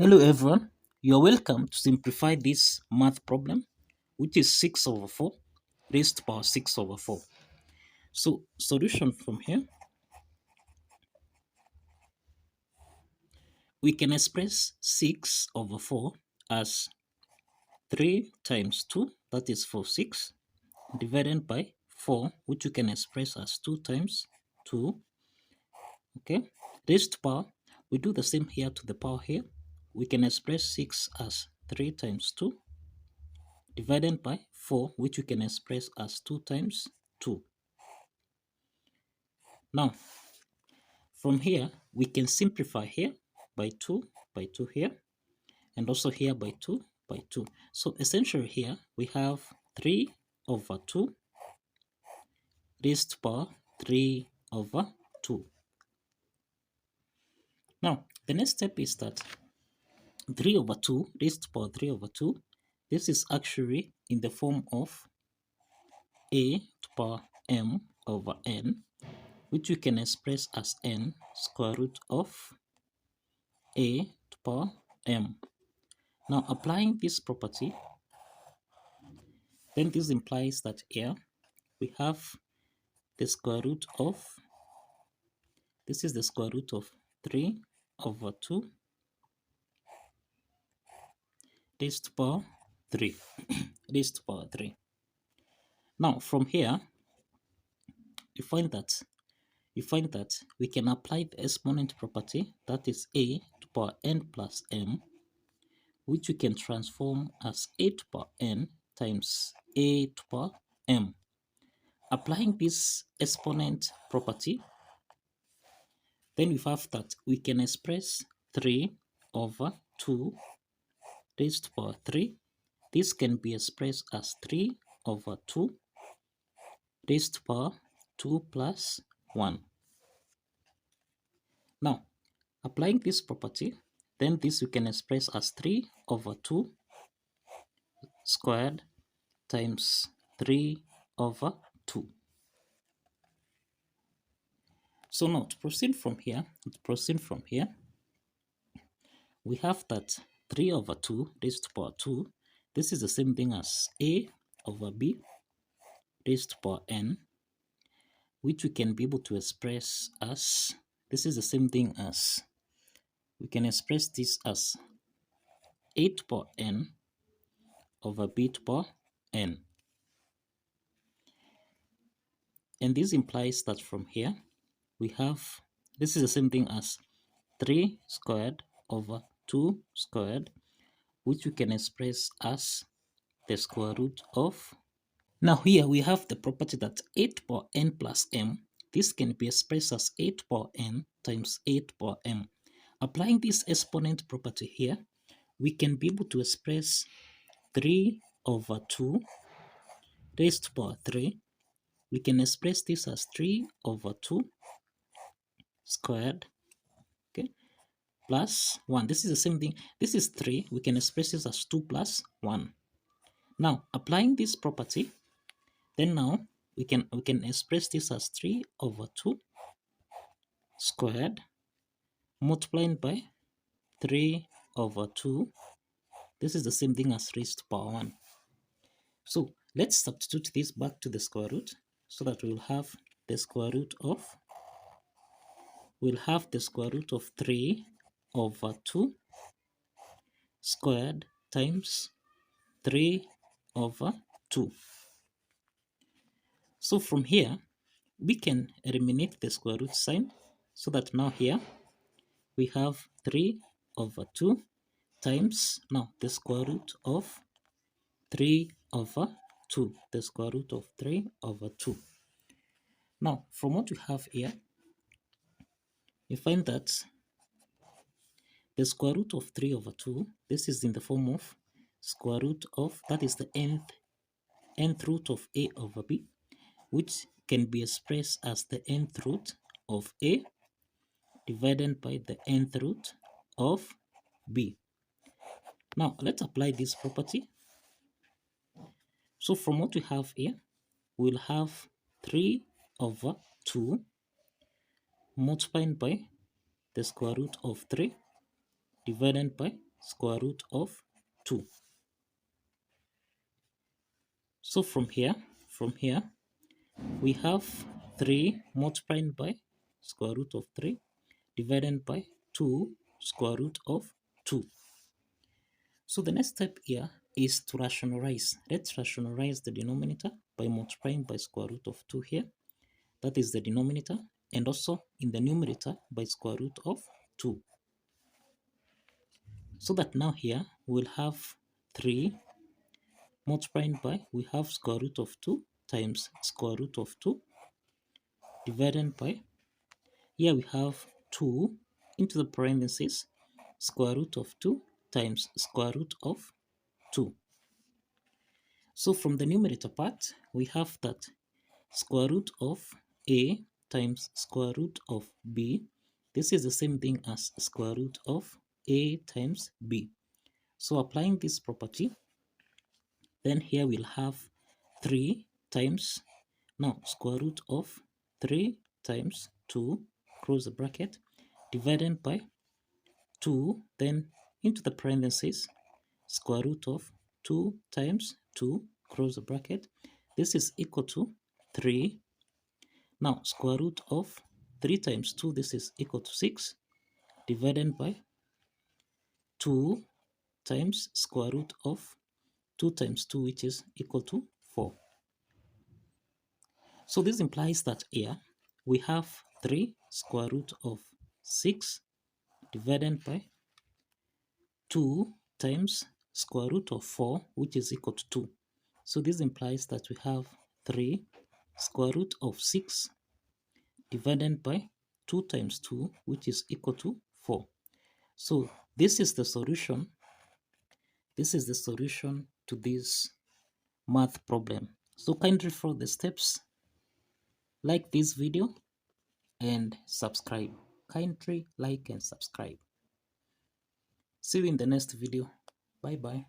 Hello everyone, you're welcome to simplify this math problem, which is 6 over 4 raised to power 6 over 4. So solution from here, we can express 6 over 4 as 3 times 2, that is 6, divided by 4, which you can express as 2 times 2, okay? Raised to power, we do the same here to the power here. We can express 6 as 3 times 2, divided by 4, which you can express as 2 times 2. Now, from here, we can simplify here by 2 here, and also here by 2 by 2. So essentially here, we have 3 over 2 raised to power 3 over 2. Now, the next step is that 3 over 2 raised to power 3 over 2, this is actually in the form of a to power m over n, which we can express as n square root of a to power m. Now applying this property, then this implies that here we have the square root of, this is the square root of 3 over 2 raised to power 3 raised to power 3. Now from here you find that we can apply the exponent property, that is a to power n plus m, which we can transform as a to power n times a to power m. Applying this exponent property, then we have that we can express 3 over 2 raised to power 3. This can be expressed as 3 over 2 raised to power 2 plus 1. Now, applying this property, then this we can express as 3 over 2 squared times 3 over 2. So now to proceed from here, we have that 3 over 2 raised to power 2, this is the same thing as a over b raised to power n, which we can be able to express as, this is the same thing as, we can express this as a to power n over b to power n. And this implies that from here, we have, this is the same thing as 3 squared over 2 squared, which we can express as the square root of. Now here we have the property that 8 power n plus m, this can be expressed as 8 power n times 8 power m. Applying this exponent property here, we can be able to express 3 over 2 raised to power 3. We can express this as 3 over 2 squared, okay, plus 1. This is the same thing. This is 3. We can express this as 2 plus 1. Now, applying this property, then now we can express this as 3 over 2 squared multiplied by 3 over 2. This is the same thing as raised to power 1. So let's substitute this back to the square root so that we'll have the square root of, 3 over 2 squared times 3 over 2. So from here, we can eliminate the square root sign so that now here we have 3 over 2 times now the square root of 3 over 2, the square root of 3 over 2. Now, from what we have here, you find that the square root of 3 over 2, this is in the form of square root of, that is the nth root of a over b, which can be expressed as the nth root of a divided by the nth root of b. Now, let's apply this property. So from what we have here, we'll have 3 over 2 multiplied by the square root of 3 divided by square root of 2. So from here, we have 3 multiplied by square root of 3 divided by 2 square root of 2. So the next step here is to rationalize. Let's rationalize the denominator by multiplying by square root of 2 here. That is the denominator, and also in the numerator by square root of 2. So that now here we'll have 3 multiplying by, we have square root of 2 times square root of 2 divided by, here we have 2 into the parentheses square root of 2 times square root of 2. So from the numerator part, we have that square root of a times square root of b. This is the same thing as square root of a times b. So applying this property, then here we'll have 3 times, now square root of 3 times 2, close the bracket, divided by 2, then into the parentheses, square root of 2 times 2, close the bracket. This is equal to 3. Now square root of 3 times 2, this is equal to 6, divided by 2 times square root of 2 times 2, which is equal to 4. So this implies that here we have 3 square root of 6 divided by 2 times square root of 4, which is equal to 2. So this implies that we have 3 square root of 6 divided by 2 times 2, which is equal to 4. So this is the solution. This is the solution to this math problem. So kindly follow the steps, like this video, and subscribe. Kindly like and subscribe. See you in the next video. Bye bye.